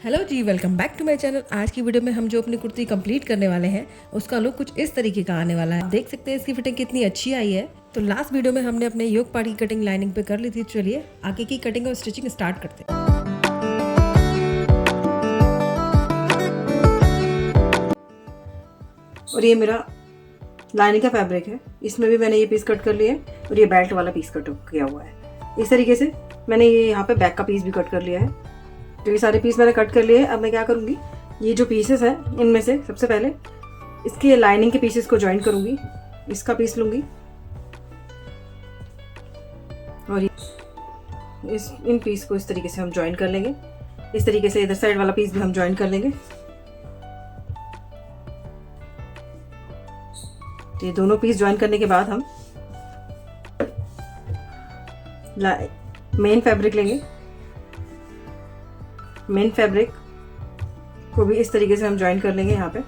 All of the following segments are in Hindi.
Hello ji, welcome back to my channel. आज की वीडियो में हम जो अपनी कुर्ती कंप्लीट करने वाले हैं उसका लुक कुछ इस तरीके का आने वाला है। आप देख सकते हैं इसकी फिटिंग कितनी अच्छी आई है। तो लास्ट वीडियो में हमने अपने योक पार्ट की कटिंग लाइनिंग पे कर ली थी। चलिए आगे की कटिंग और स्टिचिंग स्टार्ट करते हैं। और ये मेरा लाइनिंग का फैब्रिक है, इसमें भी मैंने ये पीस कट कर लिया है और ये बेल्ट वाला पीस कट किया हुआ है। इस तरीके से मैंने ये यहाँ पे बैक का पीस भी कट कर लिया है। तो ये सारे पीस मैंने कट कर लिए हैं। अब मैं क्या करूँगी, ये जो पीसेस हैं इनमें से सबसे पहले इसके लाइनिंग के पीसेस को ज्वाइन करूँगी। इसका पीस लूँगी और इन पीस को इस तरीके से हम ज्वाइन कर लेंगे। इस तरीके से इधर साइड वाला पीस भी हम ज्वाइन कर लेंगे। तो ये दोनों पीस ज्वाइन करने के बाद हम मेन फैब्रिक लेंगे। मेन फैब्रिक को भी इस तरीके से हम ज्वाइन कर लेंगे यहाँ पे।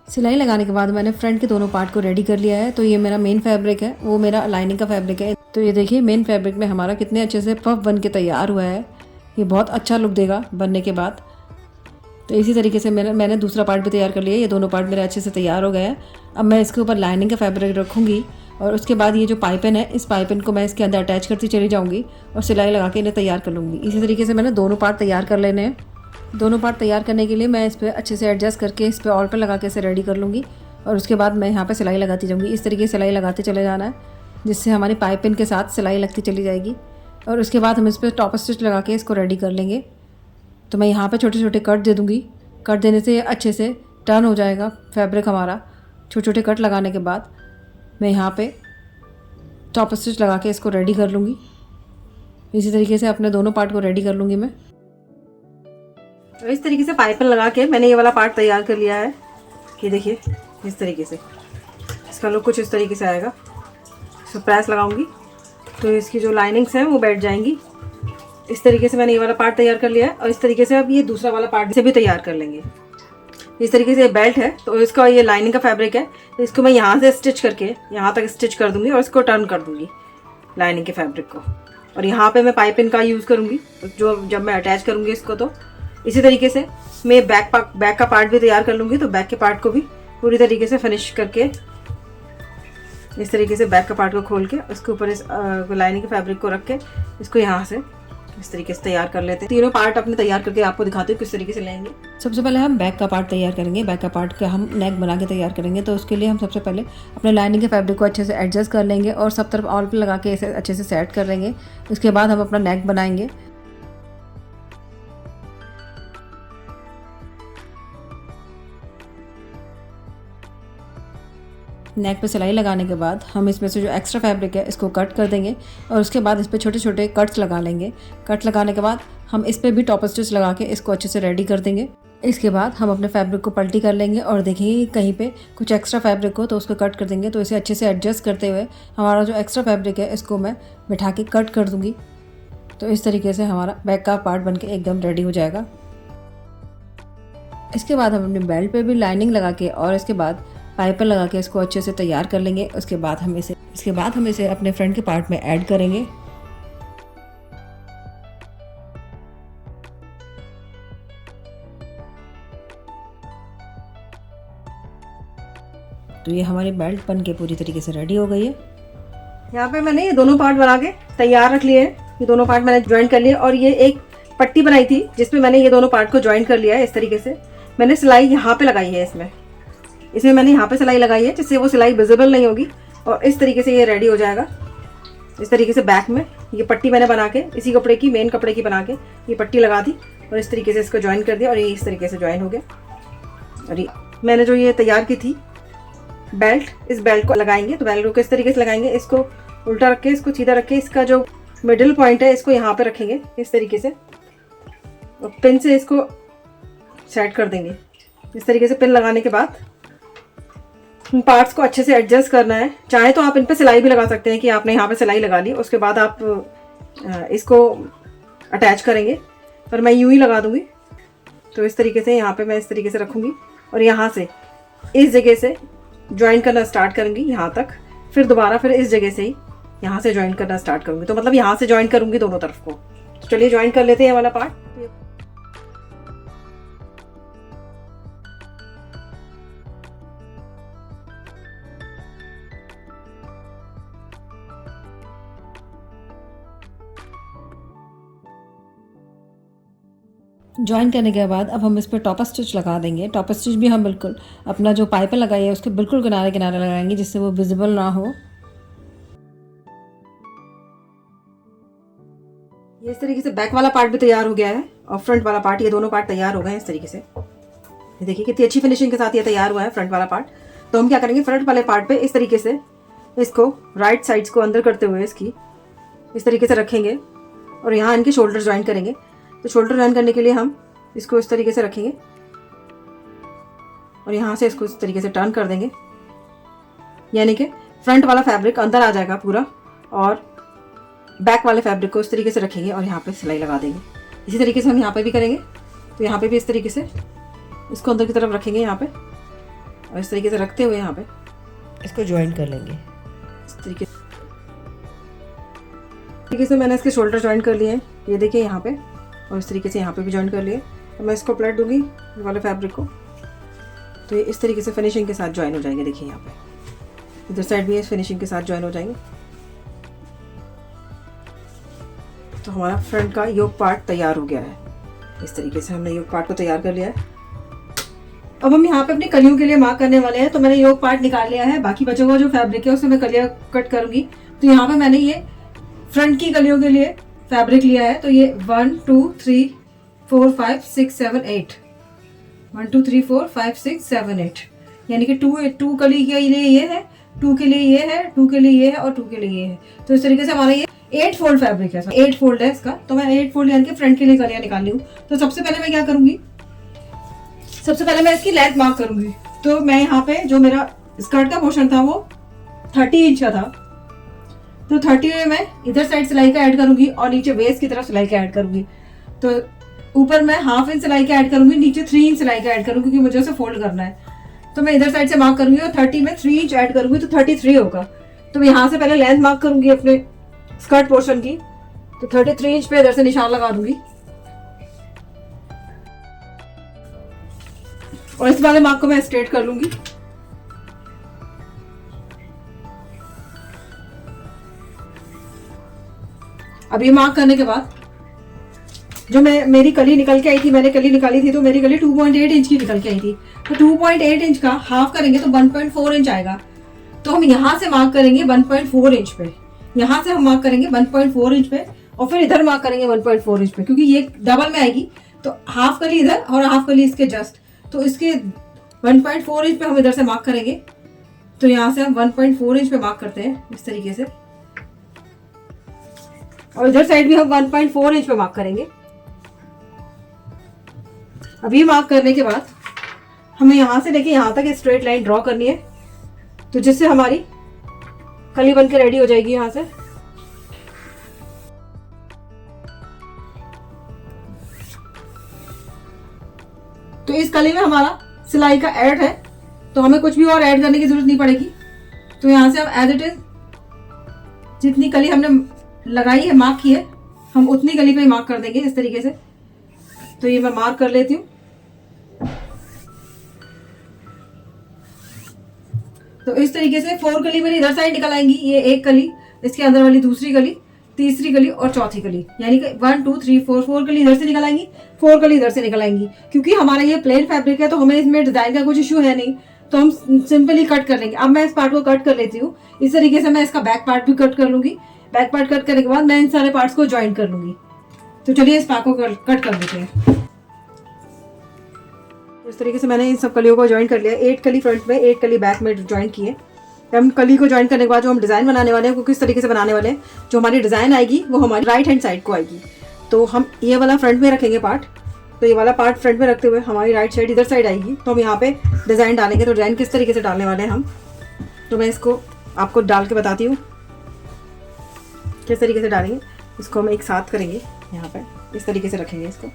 सिलाई लगाने के बाद मैंने फ्रंट के दोनों पार्ट को रेडी कर लिया है। तो ये मेरा मेन फैब्रिक है, वो मेरा लाइनिंग का फैब्रिक है। तो ये देखिए मेन फैब्रिक में हमारा कितने अच्छे से पफ बन के तैयार हुआ है। ये बहुत अच्छा लुक देगा बनने के बाद। तो इसी तरीके से मैंने दूसरा पार्ट भी तैयार कर लिया है। ये दोनों पार्ट मेरे अच्छे से तैयार हो गए हैं। अब मैं इसके ऊपर लाइनिंग का फैब्रिक रखूँगी और उसके बाद ये जो पाइपिन है, इस पाइपिन को मैं इसके अंदर अटैच करती चली जाऊँगी और सिलाई लगा के इन्हें तैयार कर लूँगी। इसी तरीके से मैंने दोनों पार्ट तैयार कर लेने हैं। दोनों पार्ट तैयार करने के लिए मैं इस पर अच्छे से एडजस्ट करके इस पर ऑल पर लगा के इसे रेडी कर लूँगी और उसके बाद मैं यहाँ पे सिलाई लगाती जाऊँगी। इस तरीके से सिलाई लगाते चले जाना है, जिससे हमारी पाइपिंग के साथ सिलाई लगती चली जाएगी। और उसके बाद हम इस पर टॉप स्टिच लगा के इसको रेडी कर लेंगे। तो मैं यहाँ पे छोटे छोटे कट दे दूँगी। कट देने से अच्छे से टर्न हो जाएगा फैब्रिक हमारा। छोटे छोटे कट लगाने के बाद मैं यहाँ पे टॉप स्टिच लगा के इसको रेडी कर लूँगी। इसी तरीके से अपने दोनों पार्ट को रेडी कर लूँगी मैं। तो इस तरीके से पाइपिंग लगा के मैंने ये वाला पार्ट तैयार कर लिया है। ये देखिए इस तरीके से इसका लुक कुछ इस तरीके से आएगा। इसको प्रेस लगाऊंगी तो इसकी जो लाइनिंग्स हैं वो बैठ जाएंगी। इस तरीके से मैंने ये वाला पार्ट तैयार कर लिया है और इस तरीके से अब ये दूसरा वाला पार्ट से भी तैयार कर लेंगे। इस तरीके से बेल्ट है, तो इसका ये लाइनिंग का फैब्रिक है। तो इसको मैं यहाँ से स्टिच करके यहाँ तक स्टिच कर दूँगी और इसको टर्न कर दूँगी लाइनिंग के फैब्रिक को। और यहाँ पर मैं पाइपिंग का यूज़ करूँगी जो जब मैं अटैच करूँगी इसको। तो इसी तरीके से मैं बैक का पार्ट भी तैयार कर लूँगी। तो बैक के पार्ट को भी पूरी तरीके से फिनिश करके इस तरीके से बैक का पार्ट को खोल के उसके ऊपर इस लाइनिंग के फैब्रिक को रख के इसको यहाँ से इस तरीके से तैयार कर लेते हैं। तीनों पार्ट अपने तैयार करके आपको दिखाते हैं किस तरीके से लेंगे। सबसे पहले हम बैक का पार्ट तैयार करेंगे। बैक का पार्ट का हम नेक बना के तैयार करेंगे। तो उसके लिए हम सबसे पहले अपने लाइनिंग के फैब्रिक को अच्छे से एडजस्ट कर लेंगे और सब तरफ ऑल पे लगा के इसे अच्छे से सेट कर लेंगे। उसके बाद हम अपना नेक बनाएंगे। नेक पे सिलाई लगाने के बाद हम इसमें से जो एक्स्ट्रा फैब्रिक है इसको कट कर देंगे और उसके बाद इस पर छोटे छोटे कट्स लगा लेंगे। कट लगाने के बाद हम इस पर भी टॉप स्टिच लगा के इसको अच्छे से रेडी कर देंगे। इसके बाद हम अपने फैब्रिक को पलटी कर लेंगे और देखेंगे कहीं पे कुछ एक्स्ट्रा फैब्रिक हो तो उसको कट कर देंगे। तो इसे अच्छे से एडजस्ट करते हुए हमारा जो एक्स्ट्रा फैब्रिक है इसको मैं बिठा के कट कर दूँगी। तो इस तरीके से हमारा बैक का पार्ट बन के एकदम रेडी हो जाएगा। इसके बाद हम अपने बेल्ट पे भी लाइनिंग लगा के और इसके बाद पाइपर लगा के इसको अच्छे से तैयार कर लेंगे। इसके बाद हम इसे अपने फ्रंट के पार्ट में ऐड करेंगे। तो ये हमारी बेल्ट बन के पूरी तरीके से रेडी हो गई है। यहाँ पे मैंने ये दोनों पार्ट बना के तैयार रख लिए हैं। ये दोनों पार्ट मैंने ज्वाइन कर लिए और ये एक पट्टी बनाई थी जिसमें मैंने ये दोनों पार्ट को ज्वाइन कर लिया है। इस तरीके से मैंने सिलाई यहाँ पे लगाई है। इसमें मैंने यहाँ पे सिलाई लगाई है जिससे वो सिलाई विजिबल नहीं होगी और इस तरीके से ये रेडी हो जाएगा। इस तरीके से बैक में ये पट्टी मैंने बना के इसी कपड़े की मेन कपड़े की बना के ये पट्टी लगा दी और इस तरीके से इसको ज्वाइन कर दिया और ये इस तरीके से ज्वाइन हो गया। और ये मैंने जो ये तैयार की थी बेल्ट, इस बेल्ट को लगाएंगे। तो बेल्ट को किस तरीके से लगाएंगे, इसको उल्टा रख के इसको सीधा रख के इसका जो मिडिल पॉइंट है इसको यहाँ पे रखेंगे इस तरीके से और पिन से इसको सेट कर देंगे। इस तरीके से पिन लगाने के बाद पार्ट्स को अच्छे से एडजस्ट करना है। चाहे तो आप इन पे सिलाई भी लगा सकते हैं कि आपने यहाँ पे सिलाई लगा ली, उसके बाद आप इसको अटैच करेंगे, पर मैं यूं ही लगा दूंगी। तो इस तरीके से यहाँ पे मैं इस तरीके से रखूँगी और यहाँ से इस जगह से ज्वाइन करना स्टार्ट करूँगी यहाँ तक, फिर दोबारा फिर इस जगह से ही यहाँ से ज्वाइन करना स्टार्ट करूँगी। तो मतलब यहाँ से ज्वाइन करूँगी दोनों तरफ को। तो चलिए ज्वाइन कर लेते हैं ये वाला पार्ट। ज्वाइन करने के बाद अब हम इस पर टॉप स्टिच लगा देंगे। टॉप स्टिच भी हम बिल्कुल अपना जो पाइपिंग लगाई है उसके बिल्कुल किनारे किनारे लगाएंगे, जिससे वो विजिबल ना हो। ये इस तरीके से बैक वाला पार्ट भी तैयार हो गया है और फ्रंट वाला पार्ट, ये दोनों पार्ट तैयार हो गए हैं इस तरीके से। ये देखिए कितनी अच्छी फिनिशिंग के साथ ये तैयार हुआ है फ्रंट वाला पार्ट। तो हम क्या करेंगे, फ्रंट वाले पार्ट पे इस तरीके से इसको राइट साइड्स को अंदर करते हुए इसकी इस तरीके से रखेंगे और यहाँ इनके शोल्डर ज्वाइन करेंगे। तो शोल्डर ज्वाइन करने के लिए हम इसको इस तरीके से रखेंगे और यहाँ से इसको इस तरीके से टर्न कर देंगे, यानी कि फ्रंट वाला फैब्रिक अंदर आ जाएगा पूरा और बैक वाले फैब्रिक को इस तरीके से रखेंगे और यहाँ पे सिलाई लगा देंगे। इसी तरीके से हम यहाँ पे भी करेंगे। तो यहाँ पे भी इस तरीके से इसको अंदर की तरफ रखेंगे यहाँ पे और इस तरीके से रखते हुए यहाँ पे इसको ज्वाइन कर लेंगे इस तरीके से। मैंने इसके शोल्डर ज्वाइन कर लिए हैं, ये देखिए यहाँ पे, और इस तरीके से यहाँ पे भी ज्वाइन कर लिए। तो मैं इसको पलट दूंगी ये वाले फैब्रिक को, तो ये इस तरीके से फिनिशिंग के साथ ज्वाइन हो जाएंगे। देखिए यहाँ पे इधर साइड भी इस फिनिशिंग के साथ ज्वाइन हो जाएंगे। तो हमारा फ्रंट का योक पार्ट तैयार हो गया है। इस तरीके से हमने योक पार्ट को तैयार कर लिया है। अब हम यहाँ पे अपनी कलियों के लिए मार्क करने वाले हैं। तो मैंने योक पार्ट निकाल लिया है, बाकी बचा हुआ जो फैब्रिक है उससे मैं कलियाँ कट करूंगी। तो यहाँ पे मैंने ये फ्रंट की कलियों के लिए फैब्रिक लिया है। तो ये 1 2 3 4 5 6 7 8 1 2 3 4 5 6 7 8, यानी कि 2 कली के लिए ये है, 2 के लिए ये है, 2 के लिए ये है और 2 के लिए ये है। तो इस तरीके से हमारा ये 8 फोल्ड फैब्रिक है, 8 फोल्ड है इसका। तो मैं 8 फोल्ड यानी कि फ्रंट के लिए कलियां निकाल ली हूँ। तो सबसे पहले मैं क्या करूंगी, सबसे पहले मैं इसकी लेंथ मार्क करूंगी। तो मैं यहाँ पे जो मेरा स्कर्ट का पोर्शन था वो 30 इंच का था, तो 30 में मैं इधर साइड सिलाई का ऐड करूंगी और नीचे वेस्ट की तरफ सिलाई का ऐड करूंगी। तो ऊपर मैं ½ इंच सिलाई का ऐड करूंगी, नीचे 3 इंच सिलाई का ऐड करूंगी क्योंकि मुझे उसे फोल्ड करना है। तो मैं इधर साइड से मार्क करूंगी और 30 में 3 इंच ऐड करूंगी तो 33 होगा। तो मैं यहाँ से पहले लेंथ मार्क करूंगी अपने स्कर्ट पोर्शन की। तो 33 इंच पे इधर से निशान लगा दूंगी और इस वाले मार्क को मैं स्ट्रेट कर लूंगी। अब ये मार्क करने के बाद जो मेरी कली निकल के आई थी, मैंने कली निकाली थी, तो मेरी कली 2.8 इंच की निकल के आई थी। तो 2.8 इंच का हाफ करेंगे तो 1.4 इंच आएगा। तो हम यहाँ से मार्क करेंगे 1.4 इंच पे, यहाँ से हम मार्क करेंगे 1.4 इंच पे और फिर इधर मार्क करेंगे 1.4 इंच पे, क्योंकि ये डबल में आएगी। तो हाफ कली इधर और हाफ कली इसके जस्ट, तो इसके 1.4 इंच पे हम इधर से मार्क करेंगे। तो यहाँ से हम 1.4 इंच पे मार्क करते हैं इस तरीके से, और इधर साइड भी हम 1.4 इंच पे मार्क करेंगे। अब ये मार्क करने के बाद हमें यहाँ से लेके यहाँ तक स्ट्रेट लाइन ड्रॉ करनी है, तो जिससे हमारी कली बन के रेडी हो जाएगी यहाँ से। तो इस कली में हमारा सिलाई का ऐड है, तो हमें कुछ भी और ऐड करने की जरूरत नहीं पड़ेगी। तो यहाँ से हम एज इट इज जितनी कली हमने लगाई है, मार्क की है, हम उतनी कली पे मार्क कर देंगे इस तरीके से। तो ये मैं मार्क कर लेती हूँ। तो इस तरीके से 4 कली मेरी इधर साइड निकल आएंगी, ये एक कली, इसके अंदर वाली दूसरी कली, तीसरी कली और चौथी कली, यानी कि 1 2 3 4 कली इधर से निकल आएंगी, 4 कली इधर से निकल आएंगी। क्योंकि हमारा ये प्लेन फैब्रिक है तो हमें इसमें डिजाइन का कुछ इशू है नहीं, तो हम सिंपली कट कर लेंगे। अब मैं इस पार्ट को कट कर लेती हूँ। इस तरीके से मैं इसका बैक पार्ट भी कट कर लूंगी। बैक पार्ट कट करने के बाद मैं इन सारे पार्ट्स को ज्वाइन कर लूंगी। तो चलिए इस पार्ट को कट कर देते हैं। इस तरीके से मैंने इन सब कलियों को ज्वाइन कर लिया। 8 कली फ्रंट में, 8 कली बैक में ज्वाइन किए। हम कली को ज्वाइन करने के बाद जो हम डिज़ाइन बनाने वाले हैं वो किस तरीके से बनाने वाले हैं, जो हमारी डिज़ाइन आएगी वो हमारी राइट हैंड साइड को आएगी। तो हम ये वाला फ्रंट में रखेंगे पार्ट तो ये वाला पार्ट फ्रंट में रखते हुए हमारी राइट साइड इधर साइड आएगी, तो हम यहाँ पे डिज़ाइन डालेंगे। तो डिज़ाइन किस तरीके से डालने वाले हैं हम, तो मैं इसको आपको डाल के बताती हूँ किस तरीके से डालेंगे। इसको हम एक साथ करेंगे, यहाँ पे इस तरीके से रखेंगे इसको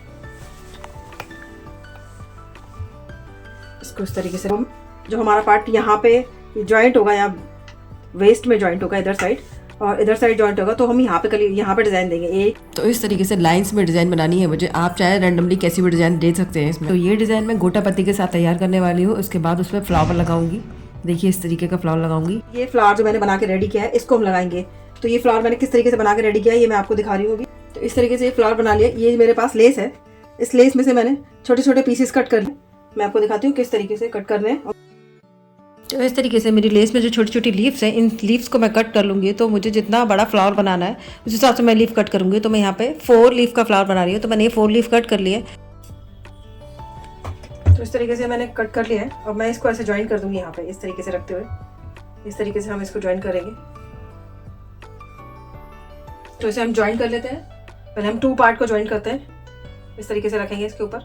इस तरीके से। हम जो हमारा पार्ट यहाँ पे जॉइंट होगा, यहाँ वेस्ट में जॉइंट होगा इधर साइड, और इधर साइड जॉइंट होगा, तो हम यहाँ पे डिज़ाइन देंगे एक। तो इस तरीके से लाइंस में डिज़ाइन बनानी है मुझे। आप चाहे रैंडमली कैसी भी डिज़ाइन दे सकते हैं इसमें। तो ये डिज़ाइन मैं गोटा पत्ती के साथ तैयार करने वाली हूँ। उसके बाद उसमें फ्लावर लगाऊंगी। देखिए इस तरीके का फ्लावर लगाऊंगी। ये फ्लावर जो मैंने बना के रेडी किया है इसको हम लगाएंगे। तो ये फ्लावर मैंने किस तरीके से बना के रेडी किया है ये मैं आपको दिखा रही हूँ अभी। तो इस तरीके से ये फ्लावर बना लिया। ये मेरे पास लेस है, इस लेस में से मैंने छोटे छोटे पीसेस कट कर लिए। मैं आपको दिखाती हूँ किस तरीके से कट करने हैं। तो इस तरीके से मेरी लेस में जो छोटी छोटी लीव्स हैं, इन लीव्स को मैं कट कर लूँगी। तो मुझे जितना बड़ा फ्लावर बनाना है उस हिसाब से मैं लीफ कट करूँगी। तो मैं यहाँ पे 4 लीफ का फ्लावर बना रही हूँ। तो मैंने ये 4 लीफ कट कर लिए। तो इस तरीके से मैंने कट कर लिया है और मैं इसको ऐसे ज्वाइन कर दूँगी यहाँ पे इस तरीके से रखते हुए। इस तरीके से हम इसको ज्वाइन करेंगे। तो इसे हम ज्वाइन कर लेते हैं। पहले हम 2 पार्ट को ज्वाइन करते हैं, इस तरीके से रखेंगे इसके ऊपर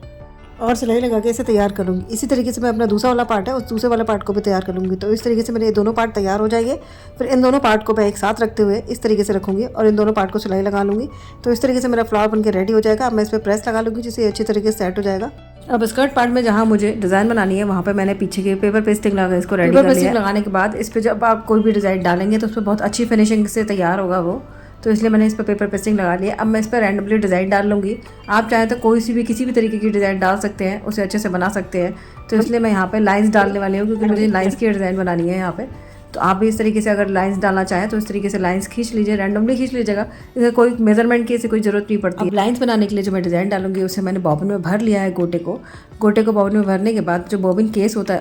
और सिलाई लगा के इसे तैयार कर लूँगी। इसी तरीके से मैं अपना दूसरा वाला पार्ट है उस दूसरे वाला पार्ट को भी तैयार कर लूँगी। तो इस तरीके से मेरे ये दोनों पार्ट तैयार हो जाएंगे। फिर इन दोनों पार्ट को मैं एक साथ रखते हुए इस तरीके से रखूँगी और इन दोनों पार्ट को सिलाई लगा लूँगी। तो इस तरीके से मेरा फ्लावर बनकर रेडी हो जाएगा। अब मैं इस पर प्रेस लगा लूँगी जिससे अच्छी तरीके से सेट हो जाएगा। अब स्कर्ट पार्ट में जहाँ मुझे डिज़ाइन बनानी है वहाँ पे मैंने पीछे के पेपर पेस्टिंग लगा इसको रेडी कर लिया। लगाने के बाद इस पर जब आप कोई भी डिज़ाइन डालेंगे तो उस पर बहुत अच्छी फिनिशिंग से तैयार होगा वो। तो इसलिए मैंने इस पर पेपर पेस्टिंग लगा लिया। अब मैं इस पर रैंडमली डिज़ाइन डाल लूँगी। आप चाहें तो कोई सी भी किसी भी तरीके की डिज़ाइन डाल सकते हैं, उसे अच्छे से बना सकते हैं। तो इसलिए मैं यहाँ पे लाइंस डालने वाली हूँ क्योंकि मुझे लाइंस की डिज़ाइन बनानी है यहाँ पे। तो आप भी इस तरीके से अगर लाइंस डालना चाहें तो इस तरीके से लाइंस खींच लीजिए, रैंडमली खींच लीजिएगा। इसका कोई मेजरमेंट की ऐसी कोई ज़रूरत नहीं पड़ती। अब लाइंस बनाने के लिए जो मैं डिज़ाइन डालूंगी उसे मैंने बॉबिन में भर लिया है। गोटे को बॉबिन में भरने के बाद जो बॉबिन केस होता है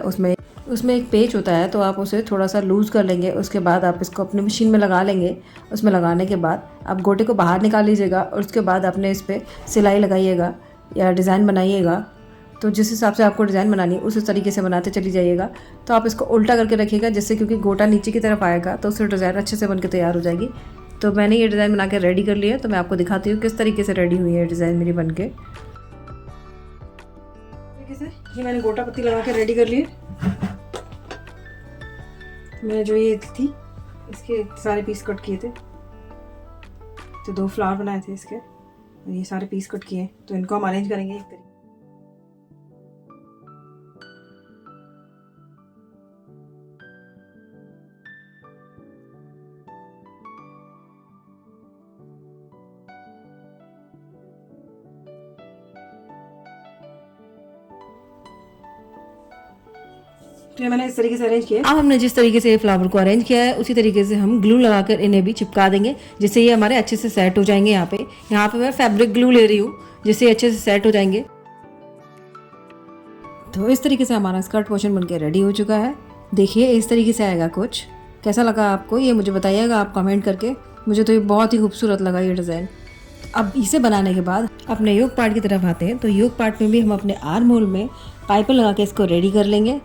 उसमें एक पेच होता है, तो आप उसे थोड़ा सा लूज़ कर लेंगे। उसके बाद आप इसको अपनी मशीन में लगा लेंगे। उसमें लगाने के बाद आप गोटे को बाहर निकाल लीजिएगा और उसके बाद अपने इस पर सिलाई लगाइएगा या डिज़ाइन बनाइएगा। तो जिस हिसाब से आपको डिज़ाइन बनानी है उस तरीके से बनाते चली जाइएगा। तो आप इसको उल्टा करके रखिएगा जिससे, क्योंकि गोटा नीचे की तरफ आएगा तो उससे डिज़ाइन अच्छे से बनकर तैयार हो जाएगी। तो मैंने ये डिज़ाइन बना के रेडी कर लिया। तो मैं आपको दिखाती हूँ किस तरीके से रेडी हुई है डिज़ाइन मेरी बन के। ये मैंने गोटा पत्ती लगा के रेडी कर लिए। मैंने जो ये थी इसके सारे पीस कट किए थे। तो 2 फ्लावर बनाए थे इसके और ये सारे पीस कट किए। तो इनको हम अरेंज करेंगे एक तरीके। तो ये मैंने इस तरीके से अरेंज किया। अब हमने जिस तरीके से ये फ्लावर को अरेंज किया है उसी तरीके से हम ग्लू लगाकर इन्हें भी चिपका देंगे जिससे ये हमारे अच्छे से सेट हो जाएंगे। यहाँ पे मैं फैब्रिक ग्लू ले रही हूँ जिससे अच्छे से सेट हो जाएंगे। तो इस तरीके से हमारा स्कर्ट पोर्शन बनके रेडी हो चुका है। देखिए इस तरीके से आएगा कुछ। कैसा लगा आपको ये मुझे बताइएगा आप कमेंट करके। मुझे तो ये बहुत ही खूबसूरत लगा ये डिज़ाइन। अब इसे बनाने के बाद अपने योक पार्ट की तरफ आते हैं। तो योक पार्ट में भी हम अपने आर्म होल में पाइपिंग लगा के इसको रेडी कर लेंगे।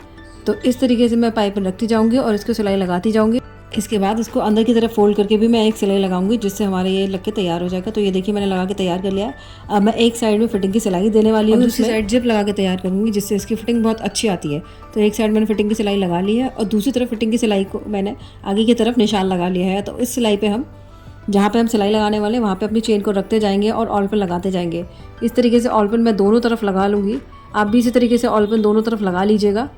तो इस तरीके से मैं पाइपिंग रखती जाऊंगी और इसको सिलाई लगाती जाऊंगी। इसके बाद इसको अंदर की तरफ फोल्ड करके भी मैं एक सिलाई लगाऊंगी जिससे हमारे ये लग के तैयार हो जाएगा। तो ये देखिए मैंने लगा के तैयार कर लिया है। अब मैं एक साइड में फिटिंग की सिलाई देने वाली हूँ, दूसरी साइड जिप लगा के तैयार करूँगी जिससे इसकी फिटिंग बहुत अच्छी आती है। तो एक साइड मैंने फिटिंग की सिलाई लगा ली है और दूसरी तरफ फिटिंग की सिलाई को मैंने आगे की तरफ निशान लगा लिया है। तो इस सिलाई पे हम जहाँ पे हम सिलाई लगाने वाले हैं वहाँ पे अपनी चेन को रखते जाएंगे और ऑल पिन लगाते जाएंगे। इस तरीके से ऑल पिन मैं दोनों तरफ लगा लूँगी। आप भी इसी तरीके से ऑल पिन दोनों तरफ लगा लीजिएगा,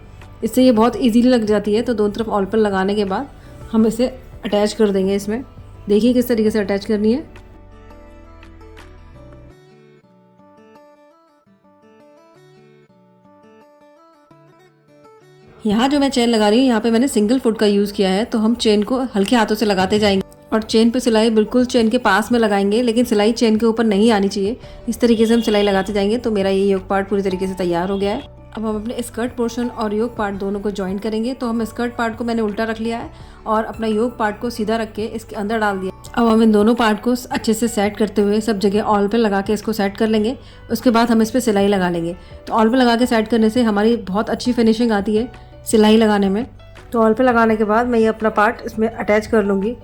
इससे ये बहुत इजीली लग जाती है। तो दोनों तरफ ऑल पिन लगाने के बाद हम इसे अटैच कर देंगे। इसमें देखिए किस तरीके से अटैच करनी है। यहाँ जो मैं चेन लगा रही हूँ यहाँ पे मैंने सिंगल फुट का यूज़ किया है। तो हम चेन को हल्के हाथों से लगाते जाएंगे और चेन पे सिलाई बिल्कुल चेन के पास में लगाएंगे, लेकिन सिलाई चेन के ऊपर नहीं आनी चाहिए। इस तरीके से हम सिलाई लगाते जाएंगे। तो मेरा ये योक पार्ट पूरी तरीके से तैयार हो गया है। अब हम अपने स्कर्ट पोर्शन और योक पार्ट दोनों को ज्वाइन करेंगे। तो हम स्कर्ट पार्ट को मैंने उल्टा रख लिया है और अपना योक पार्ट को सीधा रख के इसके अंदर डाल दिया। अब हम इन दोनों पार्ट को अच्छे से सेट करते हुए सब जगह ऑल पे लगा के इसको सेट कर लेंगे। उसके बाद हम इस पर सिलाई लगा लेंगे। तो ऑल पे लगा के सेट करने से हमारी बहुत अच्छी फिनिशिंग आती है सिलाई लगाने में। तो ऑल पे लगाने के बाद मैं ये अपना पार्ट इसमें अटैच कर लूँगी।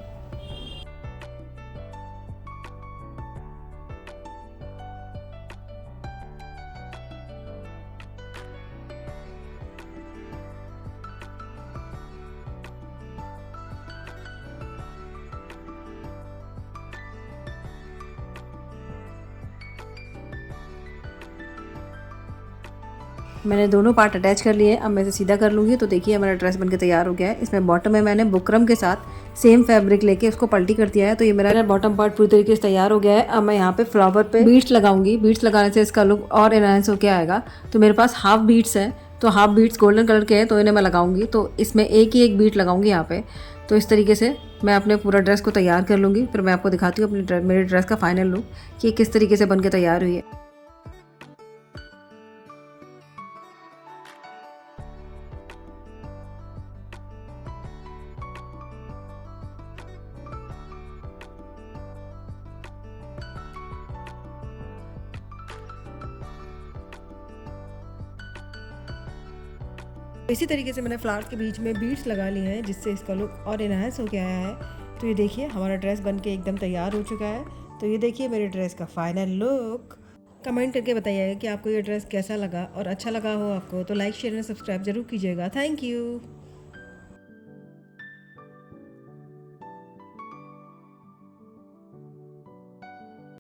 मैंने दोनों पार्ट अटैच कर लिए। अब मैं इसे सीधा कर लूँगी। तो देखिए हमारा ड्रेस बनके तैयार हो गया है। इसमें बॉटम में मैंने बुकरम के साथ सेम फैब्रिक लेके उसको पलटी कर दिया है। तो ये मेरा बॉटम पार्ट पूरी तरीके से तैयार हो गया है। अब मैं यहाँ पे फ्लावर पे बीट्स लगाऊंगी। बीट्स लगाने से इसका लुक और एनहांस होकर आएगा। तो मेरे पास हाफ बीट्स हैं, तो हाफ बीट्स गोल्डन कलर के हैं, तो इन्हें मैं लगाऊंगी। तो इसमें एक ही एक बीट लगाऊंगी यहाँ पे। तो इस तरीके से मैं अपने पूरा ड्रेस को तैयार कर लूँगी। फिर मैं आपको दिखाती हूँ अपनी मेरे ड्रेस का फाइनल लुक कि किस तरीके से बन के तैयार हुई है। इसी तरीके से मैंने फ्लावर्स के बीच में बीड्स लगा लिए हैं, जिससे इसका लुक और एनहांस हो गया है। तो ये देखिए हमारा ड्रेस बन के एकदम तैयार हो चुका है। तो ये देखिए मेरे ड्रेस का फाइनल लुक। कमेंट करके बताइएगा कि आपको ये ड्रेस कैसा लगा, और अच्छा लगा हो आपको तो लाइक शेयर एंड सब्सक्राइब जरूर कीजिएगा। Thank you.